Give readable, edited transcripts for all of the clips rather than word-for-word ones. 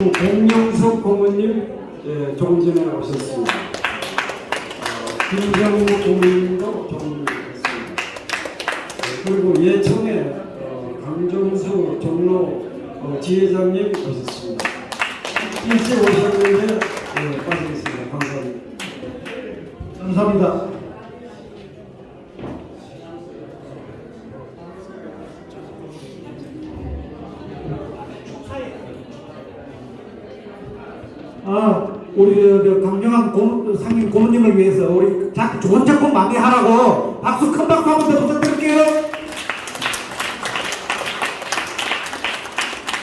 공영석 고모님 조금 전에 오셨습니다. 김정우 고모님도 조금 오셨습니다. 그리고 예천에 강정수 종로 지회장님 오셨습니다. 일찍 오셨는데 빠지겠습니다. 감사합니다. 감사합니다. 우리 강정한 상임 고모님을 위해서 우리 좋은 작품 많이 하라고 박수 큰 박수 한번 더 부탁드릴게요.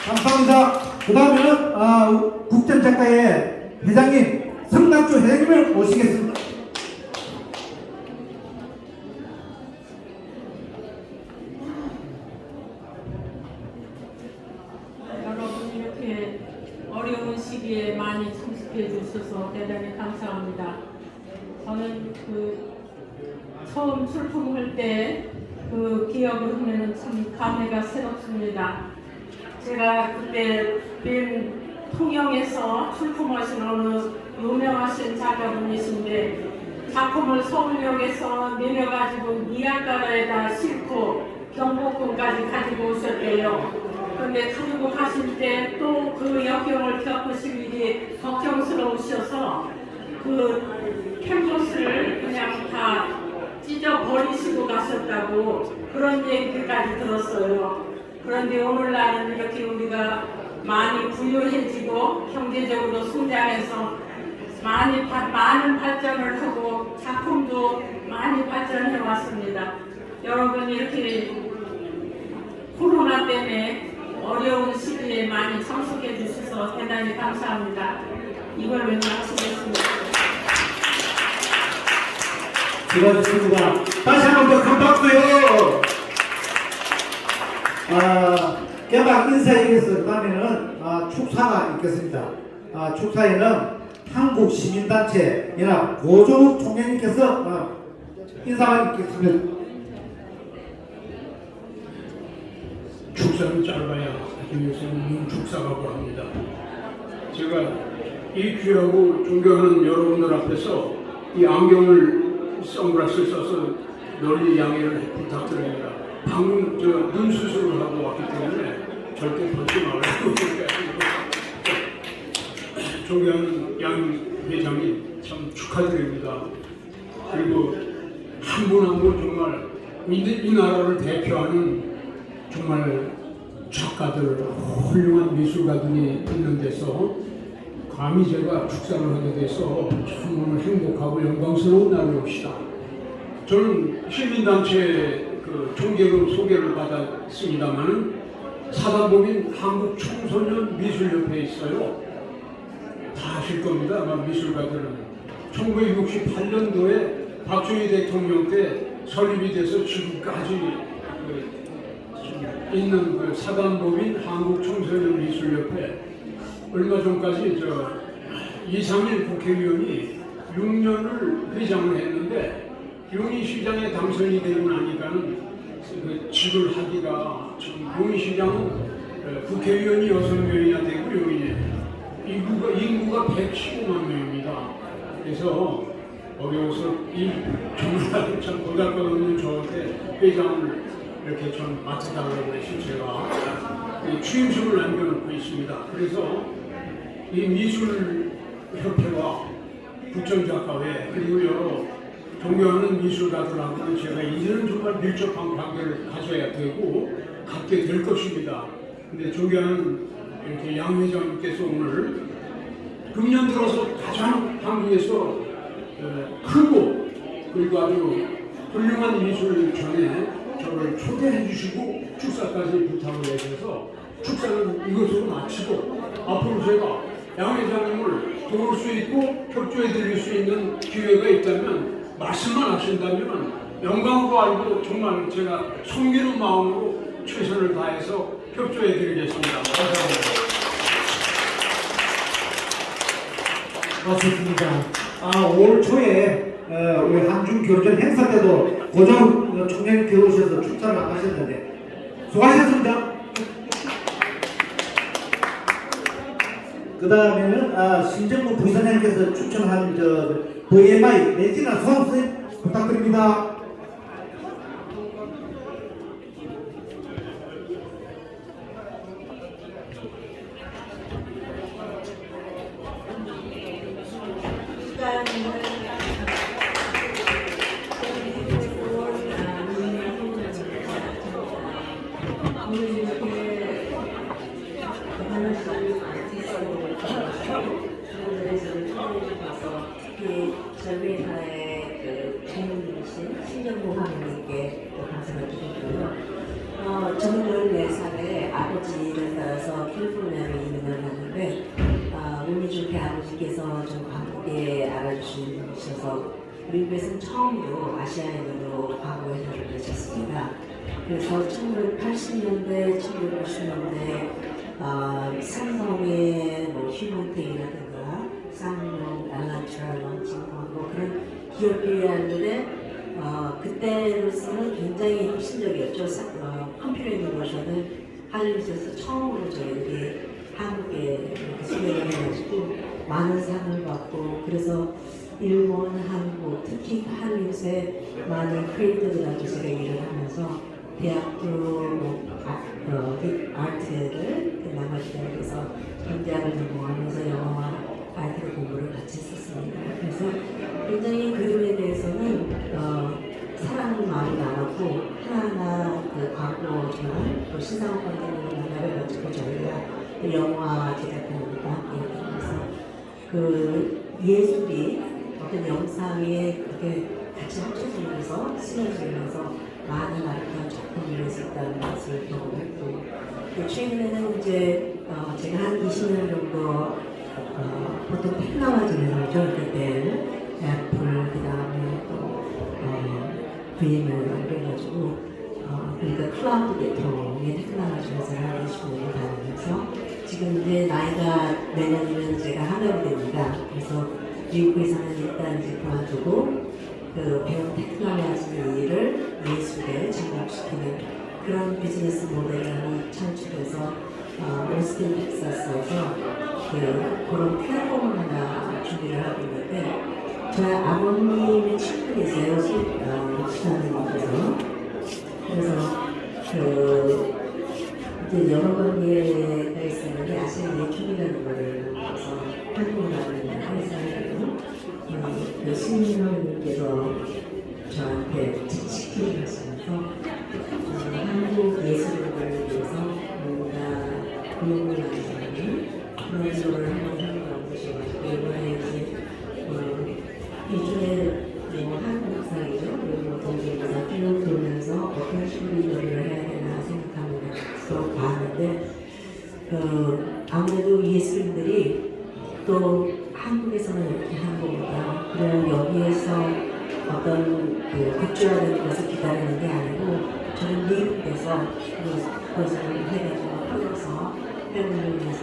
감사합니다. 그 다음에는 국전작가의 회장님 성남주 회장님을 모시겠습니다. 여러분 이렇게 어려운 시기에 많이 참석해 주셔서 대단히 감사합니다. 저는 처음 출품할 때 기억을 하면 참 감회가 새롭습니다. 제가 그때 뵌 통영에서 출품하신 어느 유명하신 작가분이신데 작품을 서울역에서 내려가지고 니아가라에다 싣고 경복궁까지 가지고 오셨대요. 근데 가지고 가실 때 또 그 역경을 겪으실 일이 걱정스러우셔서 캔버스를 그냥 다 찢어버리시고 가셨다고 그런 얘기까지 들었어요. 그런데 오늘날은 이렇게 우리가 많이 부유해지고 경제적으로 성장해서 많은 발전을 하고 작품도 많이 발전해 왔습니다. 여러분 이렇게 코로나 때문에 어려운 시기에 많이 참석해 주셔서 대단히 감사합니다. 이걸로 마치겠습니다. 수고하셨습니다. 다시 한 번 더 큰 박수요. 개막 인사에서 그 다음에는 축사가 있겠습니다. 축사에는 한국시민단체 연합 고종욱 총장님께서 인사가 있겠습니다. 축사는 짧아야 김일성님 축사라고 합니다. 제가 이 귀하고 존경하는 여러분들 앞에서 이 안경을 선글라스를 써서 널리 양해를 부탁드립니다. 방금 눈 수술을 하고 왔기 때문에 절대 벗지 말라고 존경하는 양 회장님 참 축하드립니다. 그리고 한 분 한 분 정말 이 나라를 대표하는 정말 작가들, 훌륭한 미술가들이 있는 데서 감히 제가 축사를 하게 돼서 참 오늘 행복하고 영광스러운 날이옵시다. 저는 시민단체 총계로 소개를 받았습니다만 사단법인 한국청소년미술협회에 있어요. 다 아실 겁니다. 아마 미술가들은 1968년도에 박정희 대통령 때 설립이 돼서 지금까지 있는 사단법인 한국청소년미술협회 얼마 전까지 이상일 국회의원이 6년을 회장을 했는데 용인시장에 당선이 되고 나니까는 직을 하기가 좀 용인시장은 국회의원이 6명이나 되고 용인에 인구가 115만 명입니다. 그래서 어려워서 정말 참 보잘것없는 저한테 회장을 이렇게 좀 맡아달라고 해서 제가 취임식을 남겨놓고 있습니다. 그래서 이 미술협회와 국정작가회 그리고 여러 존경하는 미술가들하고는 제가 이제는 정말 밀접한 관계를 가져야 되고 갖게 될 것입니다. 근데 존경하는 이렇게 양 회장님께서 오늘 금년 들어서 가장 한국에서 크고 그리고 아주 훌륭한 미술전에 저를 초대해 주시고 축사까지 부탁을 해주셔서 축사는 이것으로 마치고 앞으로 제가 양 회장님을 도울 수 있고 협조해 드릴 수 있는 기회가 있다면 말씀만 하신다면 영광으로 알고 정말 제가 섬기는 마음으로 최선을 다해서 협조해 드리겠습니다. 감사합니다. 맞습니다. 올 초에 우리 한중 교전 행사 때도 고종 총장님 들어오셔서 축사를 하셨는데 수고하셨습니다. 그 다음에는 신정무 부사장님께서 추천한 VMI 내지나 수험생 부탁드립니다. 특히 저희 회사의 그 주인이신 신정보 화면님께 감사를 드리고요. 저는 14살에 아버지를 따라서 캘리포니아에 이민을 갔는데 운이 좋게 아버지께서 좀 바쁘게 알아주셔서 미국에서는 처음으로 아시아인으로 광고 회사를 내셨습니다. 그래서 1980년대, 1990년대 삼성의 뭐 휴먼텍이라든가 쌍용, 알란트라, 런칭하고 그런 기업들의 그때로서는 굉장히 혁신적이었죠. 컴퓨터 이노베이션을 할리우드에서 처음으로 저희들이 한국에 소개를 해가지고 많은 상을 받고 그래서 일본, 한국, 특히 할리우드에 많은 크리에이터들하고 제가 일을 하면서 대학교 아트를 나머지 대학에서 경제학을 전공하면서 영어와 아트를 공부를 같이 했었습니다. 그래서 굉장히 그림에 대해서는 사랑하는 마음이 많았고 하나하나 그 광고지만 또 신상업 관계를 만나가지고 저희가 또 영화 제작하는데도 함께 하면서 그 예술이 어떤 영상에 그렇게 같이 합쳐지면서 스며지면서 많은 아름다운 작품을 했었다는 것을 경험했고 최근에는 이제 제가 한 20년 정도 보통 테크놀로지에서 그때 애플 그 다음에 또 VM을 그래가지고 그러니까 클라우드 계통의 테크놀로지 회사를 한 25년을 다니면서 지금 이제 나이가 내년이면 제가 하늘이 됩니다. 그래서 미국에서는 일단 이제 그만두고 그 배운 테크놀로지를 예술에 접목시키는 그런 비즈니스 모델을 창출해서 오스틴 텍사스에서 그런 플랫폼을 하나 준비를 하고 있는데 저희 아버님의 친구이세요. 시간님께서 그래서 이제 여러 관계가 있었는데 아시안 예촌이라는 거를 해서 한국에 가는 회사예요. 그 신민호님께서 저한테 시키게 하시면서 한국 예술인들을 위해서 뭔가 공연을 하는 사람이 그런 거를 한번 해보라고 하셔가지고 이번에 이제 이주에 한국 사이죠. 그리고 동계에서 쭉 돌면서 어떤 식으로 요리를 해야 되나 생각하면서 봤는데 아무래도 예술인들이 또 한국에서는 이렇게 하는 것보다 그리고 여기에서 어떤 국제화되는 것을 기다리는 게 아니고 저는 미국에서 그것을 해가지고 풀어서 회원을 위해서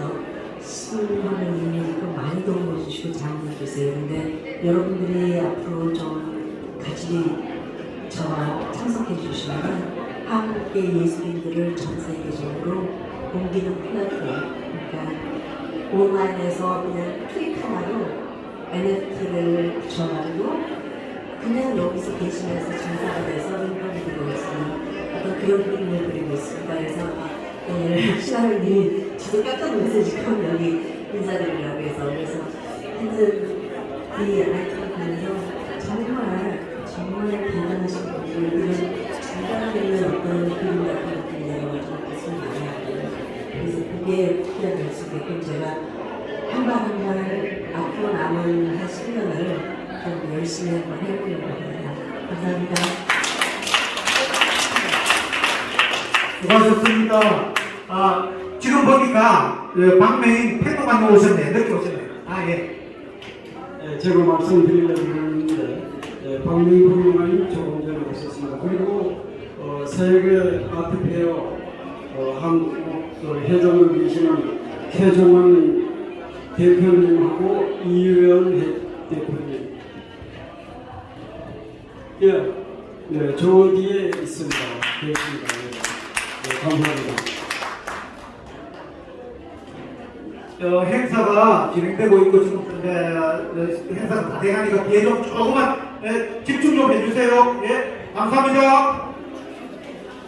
수많은 이미지도 많이 도움을 주시고 자문을 주세요. 근데 여러분들이 앞으로 좀 같이 저와 참석해 주시면 한국의 예술인들을 전 세계적으로 옮기는 플랫폼 그러니까 온라인에서 그냥 클릭 하나로 NFT를 줘가지고 그냥 여기서 계시면서 장사가 돼서 인건이 되고 있으면 어떤 그런 그림을 그리고 있습니다. 그래서 오늘 시간이 저도 깜짝 놀라서 지금 여기 인사드리려고 해서 그래서 하여튼 이 아이템을 보면서 정말 대단하신 분들 이런 장단되는 어떤 그림 같은 것들이 내려가지고 뜻을 많이 하고 그래서 그게 필요할 수 있게끔 제가 한 발 한 발 앞으로 남은 한 10년을 좀 열심히 한번 해보려고 합니다. 감사합니다. 수고하셨습니다. 지금 보니까 박메인 팬도관님 오셨네. 늦게 오셨네. 예. 제가 말씀드리려고 했는데 박민국 의원님 조금 전에 오셨습니다. 그리고 세계 아트페어 한국 회장을 계시는 최종원 대표님하고 이유연 대표님 저 뒤에 있습니다. 감사합니다. 행사가 진행되고 있고 지금 행사가 다 돼가니까 뒤에 좀 조금만 집중 좀 해주세요. 예, 감사합니다.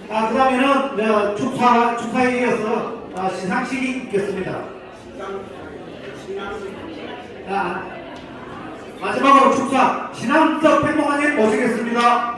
그 다음에는 축사에 이어서 시상식이 있겠습니다. 마지막으로 축사 신암석 백몽아님 모시겠습니다.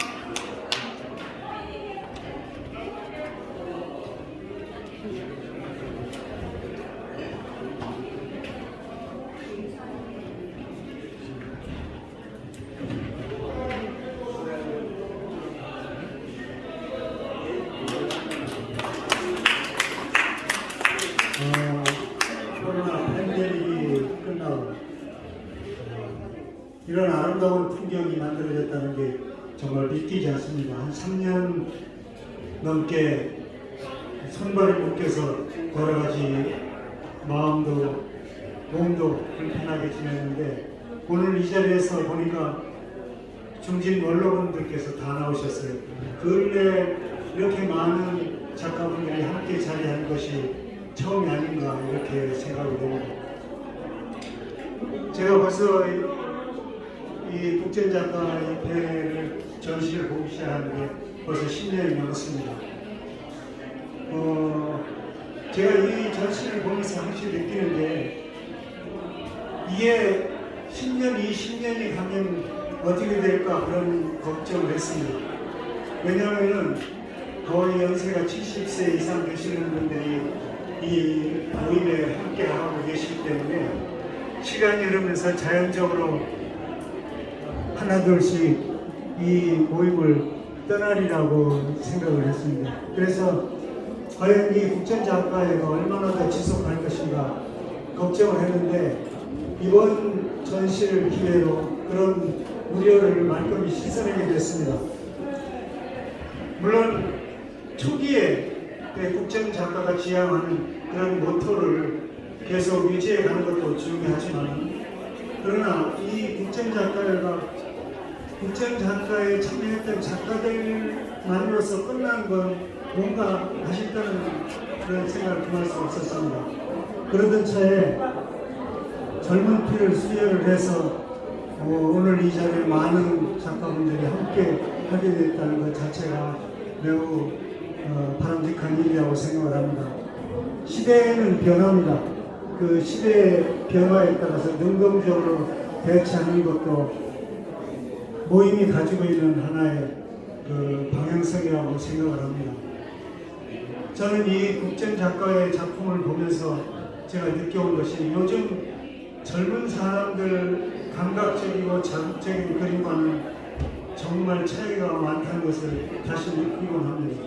코로나 팬데믹이 끝나고 이런 아름다운 풍경이 만들어졌다는 게 정말 믿기지 않습니다. 한 3년 넘게 손발이 묶여서 여러 가지 마음도 몸도 불편하게 지냈는데 오늘 이 자리에서 보니까 중진 원로분들께서 다 나오셨어요. 근래 이렇게 많은 작가분들이 함께 자리한 것이 처음이 아닌가 이렇게 생각이 됩니다. 제가 벌써 이 국제작가협회를 전시를 보기 시작한 게 벌써 10년이 넘었습니다. 제가 이 전시를 보면서 확실히 느끼는 게 이게 10년, 20년이 가면 어떻게 될까 그런 걱정을 했습니다. 왜냐하면 거의 연세가 70세 이상 되시는 분들이 이 모임에 함께 하고 계시기 때문에 시간이 흐르면서 자연적으로 하나둘씩 이 모임을 떠나리라고 생각을 했습니다. 그래서 과연 이 국전작가회가 얼마나 더 지속할 것인가 걱정을 했는데 이번 전시를 기회로 그런 우려를 말끔히 씻어내게 됐습니다. 물론 초기에 국전작가가 지향하는 그런 모토를 계속 유지해 가는 것도 중요하지만 그러나 이 국전작가에 참여했던 작가들만으로서 끝난 건 뭔가 아쉽다는 그런 생각을 금할 수 없었습니다. 그러던 차에 젊은 피를 수혈을 해서 오늘 이 자리에 많은 작가분들이 함께 하게 됐다는 것 자체가 매우 바람직한 일이라고 생각을 합니다. 시대는 변합니다. 그 시대의 변화에 따라서 능동적으로 대처하는 것도 모임이 가지고 있는 하나의 그 방향성이라고 생각을 합니다. 저는 이 국전작가의 작품을 보면서 제가 느껴온 것이 요즘 젊은 사람들 감각적이고 자극적인 그림과는 정말 차이가 많다는 것을 다시 느끼곤 합니다.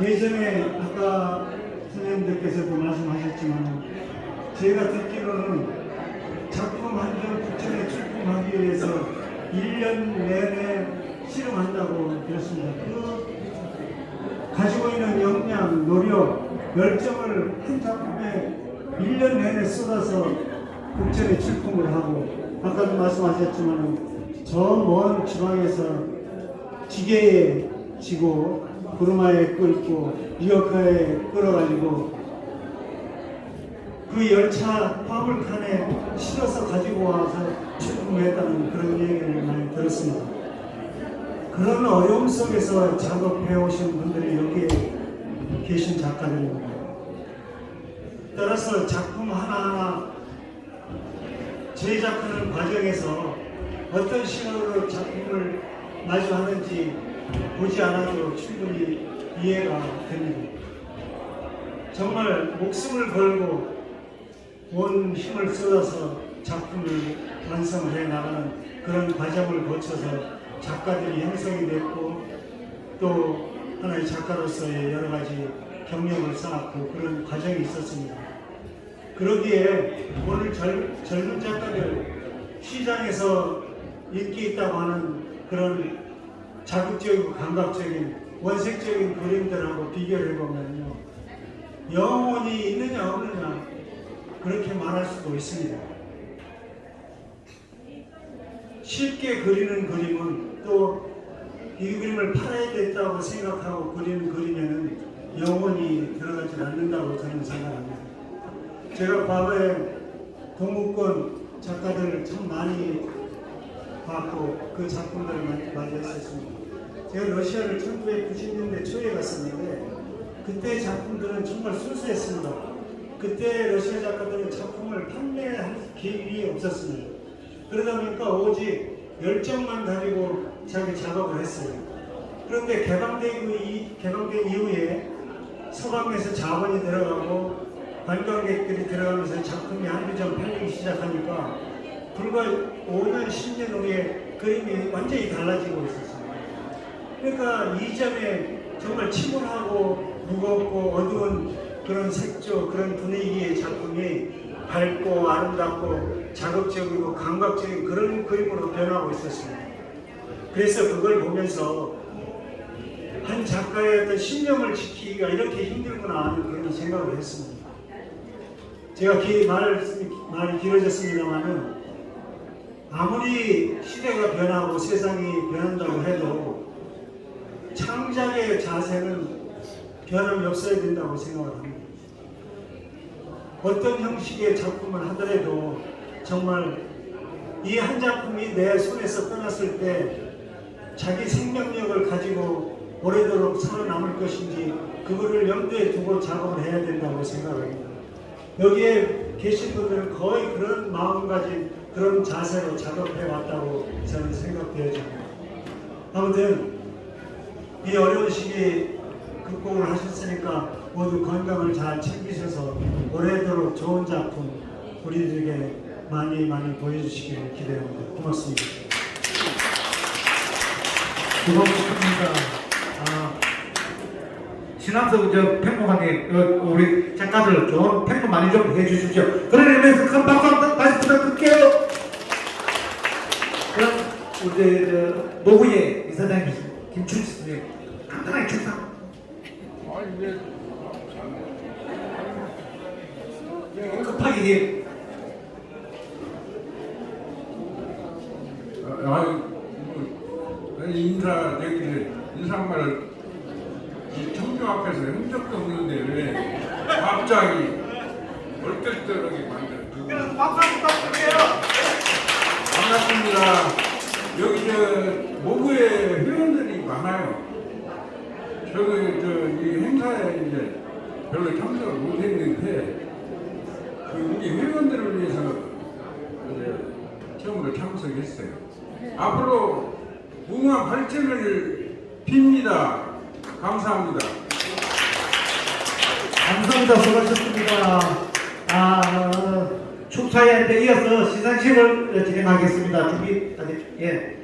예전에 아까 선생님들께서도 말씀하셨지만 제가 듣기로는 작품 한 점 국전에 출품하기 위해서 1년 내내 실험한다고 들었습니다. 그 가지고 있는 역량, 노력, 열정을 한 작품에 1년 내내 쏟아서 국전에 출품을 하고 아까도 말씀하셨지만 저 먼 지방에서 지게에 지고 구르마에 끌고 리어카에 끌어가지고 그 열차 화물칸에 실어서 가지고 와서 출품했다는 그런 얘기를 많이 들었습니다. 그런 어려움 속에서 작업해 오신 분들이 여기에 계신 작가들입니다. 따라서 작품 하나하나 제작하는 과정에서 어떤 시각으로 작품을 마주하는지 보지 않아도 충분히 이해가 됩니다. 정말 목숨을 걸고 온 힘을 쏟아서 작품을 완성을 해 나가는 그런 과정을 거쳐서 작가들이 형성이 됐고 또 하나의 작가로서의 여러 가지 경력을 쌓았고 그런 과정이 있었습니다. 그러기에 오늘 젊은 작가들 시장에서 인기 있다고 하는 그런 자극적이고 감각적인 원색적인 그림들하고 비교를 해보면요, 영혼이 있느냐 없느냐 그렇게 말할 수도 있습니다. 쉽게 그리는 그림은 또 이 그림을 팔아야 됐다고 생각하고 그리는 그림에는 영혼이 들어가지 않는다고 저는 생각합니다. 제가 과거에 동구권 작가들을 참 많이 봤고 그 작품들을 많이 했었습니다. 제가 러시아를 1990년대 초에 갔었는데 그때 작품들은 정말 순수했습니다. 그때 러시아 작가들은 작품을 판매할 기일이 없었습니다. 그러다 보니까 오직 열정만 가지고 자기 작업을 했어요. 그런데 개방된 이후에 서방에서 자본이 들어가고 관광객들이 들어가면서 작품이 한두 점 팔리기 시작하니까 불과 5년, 10년 후에 그림이 완전히 달라지고 있었습니다. 그러니까 이전에 정말 침울하고 무겁고 어두운 그런 색조, 그런 분위기의 작품이 밝고 아름답고 자극적이고 감각적인 그런 그림으로 변하고 있었습니다. 그래서 그걸 보면서 한 작가의 어떤 신념을 지키기가 이렇게 힘들구나 하는 그런 생각을 했습니다. 제가 말이 길어졌습니다만은 아무리 시대가 변하고 세상이 변한다고 해도 창작의 자세는 변함이 없어야 된다고 생각을 합니다. 어떤 형식의 작품을 하더라도 정말 이 한 작품이 내 손에서 떠났을 때 자기 생명력을 가지고 오래도록 살아남을 것인지 그거를 염두에 두고 작업을 해야 된다고 생각합니다. 여기에 계신 분들은 거의 그런 마음가짐, 그런 자세로 작업해 왔다고 저는 생각되어집니다. 아무튼 이 어려운 시기 극복을 하셨으니까 모두 건강을 잘 챙기셔서 오래도록 좋은 작품 우리들에게 많이 보여주시기를 기대합니다. 고맙습니다. 고맙습니다. 신한석 평론가님, 우리 작가들 좋은 평론 많이 좀 해주십시오. 그런 의미에서 큰 박수 한번 다시 부탁드릴게요. 그럼 우리 노구의 이사장님 김춘수님 간단하게 축상. 급하게 인사말을 이 청주 앞에서 한 적도 없는데 왜 갑자기 얼떨떨하게 만들어? 박수 한번 부탁드릴게요. 반갑습니다. 여기 모구에 회원들이 많아요. 저는 이 행사에 이제 별로 참석을 못했는데 우리 회원들을 위해서 처음으로 참석했어요. 앞으로 무궁한 발전을 빕니다. 감사합니다. 감사합니다. 수고하셨습니다. 축사에 이어서 시상식을 진행하겠습니다. 준비, 예.